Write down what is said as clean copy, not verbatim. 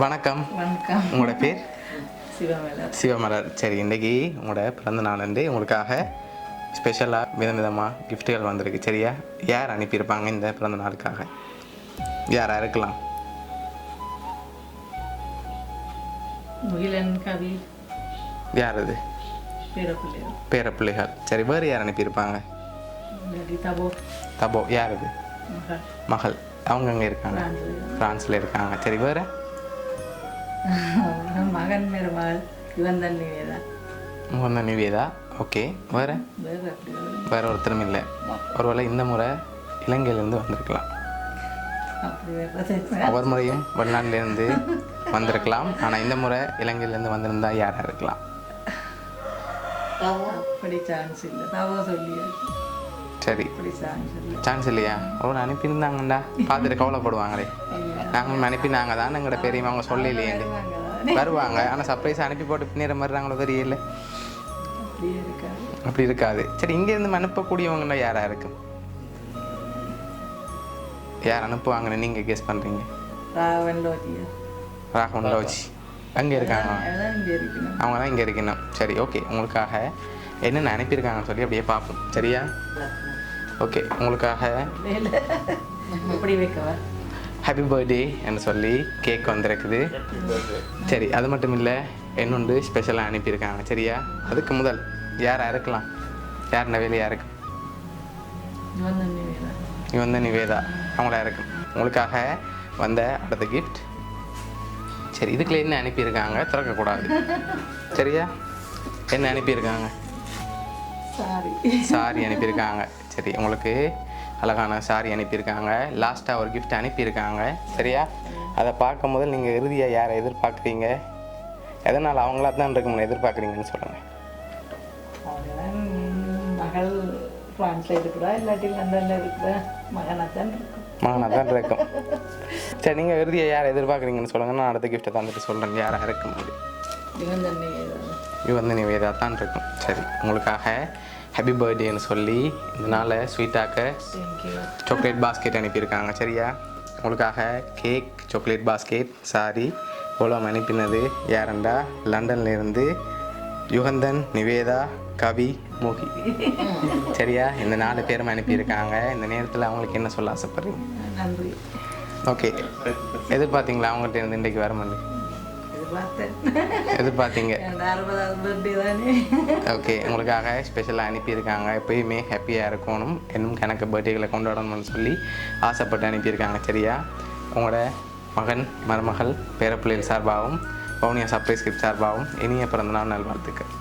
வணக்கம். வணக்கம். உங்களோட பேர்? சிவமலர். சிவமலர். சரி, இன்றைக்கி உங்களோட பிறந்த நாளன்று உங்களுக்காக ஸ்பெஷலாக விதவிதமாக கிஃப்ட்டுகள் வந்திருக்கு. சரியா? யார் அனுப்பியிருப்பாங்க இந்த பிறந்த நாளுக்காக? யாராக இருக்கலாம்? முகிலன், கவி. யார் அது? பேரப்பிள்ளைகள். பேரப்பிள்ளைகள். சரி, வேறு யார் அனுப்பியிருப்பாங்க? தபோ. தபோ. யார் அது? மகள். மகள். அவங்க அங்கே இருக்காங்க? ஃப்ரான்ஸில் இருக்காங்க. சரி, வேறு? மகன் மேற மகள் யுவந்தன் நிவேதா. முகந்தன் நிவேதா. ஓகே. வேறு? வேறு ஒருத்தரும் இல்லை. ஒருவேளை இந்த முறை இலங்கையிலேருந்து வந்திருக்கலாம். ஒவ்வொரு முறையும் வெளிநாட்டிலேருந்து வந்திருக்கலாம். ஆனால் இந்த முறை இலங்கையிலேருந்து வந்திருந்தா யாராக இருக்கலாம்? அப்படி சான்ஸ் இல்லை. தவோ சொல்லியா? சரி, சான்ஸ் இல்லையா? அவ்வளோ அனுப்பியிருந்தாங்கண்டா பார்த்துட்டு கவலைப்படுவாங்களே. நாங்கள் அனுப்பினாங்க தான் எங்களோட பெரியவங்க அவங்க சொல்லலையேண்டு வருவாங்க. ஆனால் சர்ப்ரைஸ் அனுப்பி போட்டு பின்னேற மாதிரி நாங்களோ தெரியல. அப்படி இருக்காது. சரி, இங்கேருந்து அனுப்பக்கூடியவங்கள்லாம் யாராக இருக்கு? யார் அனுப்புவாங்கன்னு நீங்கள் கெஸ் பண்ணுறீங்க? ராகவன் லோஜி அங்கே இருக்காங்க. அவங்க தான் இங்கே இருக்கணும். சரி, ஓகே. உங்களுக்காக என்னென்ன அனுப்பியிருக்காங்கன்னு சொல்லி அப்படியே பார்ப்போம். சரியா? ஓகே. உங்களுக்காக ஹாப்பி பர்த்டே என்று சொல்லி கேக் வந்திருக்குது. சரி, அது மட்டும் இல்லை, என்னொன்று ஸ்பெஷலாக அனுப்பியிருக்காங்க. சரியா? அதுக்கு முதல் யாராக இருக்கலாம்? யார் நவேலியாக இருக்கு? இவன் நிவேதா அவங்களா இருக்கும். உங்களுக்காக வந்த அடுத்த கிஃப்ட். சரி, இதுக்குள்ள என்ன அனுப்பியிருக்காங்க திறக்கக்கூடாது. சரியா? என்ன அனுப்பியிருக்காங்க? சாரி அனுப்பியிருக்காங்க. சரி, உங்களுக்கு அழகான சாரி அனுப்பியிருக்காங்க. லாஸ்ட்டாக ஒரு கிஃப்ட் அனுப்பியிருக்காங்க. சரியா? அதை பார்க்கும் போது நீங்கள் இறுதியாக யாரை எதிர்பார்க்குறீங்க? எதனால் அவங்களா தான் இருக்கும்னு எதிர்பார்க்குறீங்கன்னு சொல்லுங்கள். மகள் ஃப்ரான்ஸில் இருக்கிறா, இல்லாட்டி லண்டனில் இருக்கிற மகனாக தான் இருக்கும். சரி, நீங்கள் இறுதியாக யாரை எதிர்பார்க்குறீங்கன்னு சொல்லுங்கள். நான் அடுத்த கிஃப்ட்டை தந்துட்டு சொல்கிறேன் யாராக இருக்கும். யுவந்த நிவேதா தான் இருக்கும். சரி, உங்களுக்காக ஹாப்பி பர்த்டேன்னு சொல்லி இந்த நாளை ஸ்வீட்டாக்க சாக்லேட் பாஸ்கெட் அனுப்பியிருக்காங்க. சரியா? உங்களுக்காக கேக், சாக்லேட் பாஸ்கெட், சாரி இவ்வளோ அனுப்பினது யாருண்டா லண்டன்லேருந்து யுகந்தன், நிவேதா, கவி, மோகி. சரியா? இந்த 4 பேரும் அனுப்பியிருக்காங்க. இந்த நேரத்தில் அவங்களுக்கு என்ன சொல்ல ஆசைப்படுறீங்க? நன்றி. ஓகே. எதிர்பார்த்தீங்களா அவங்கள்ட்ட இருந்து இன்றைக்கு வரமான்னு? எதிர்பார்த்தீங்க. ஓகே. உங்களுக்காக ஸ்பெஷலாக அனுப்பியிருக்காங்க. எப்பயுமே ஹாப்பியாக இருக்கணும், இன்னும் கணக்கு பர்த்டேகளை கொண்டாடணும்னு சொல்லி ஆசைப்பட்டு அனுப்பியிருக்காங்க. சரியா? உங்களோட மகன், மருமகள், பேரப்பிள்ளைகள் சார்பாகவும் வவுனியா சர்ப்ரைஸ் கிஃப்ட் சார்பாகவும் இனிய பிறந்தநாள் நல்வாழ்த்துக்கள்.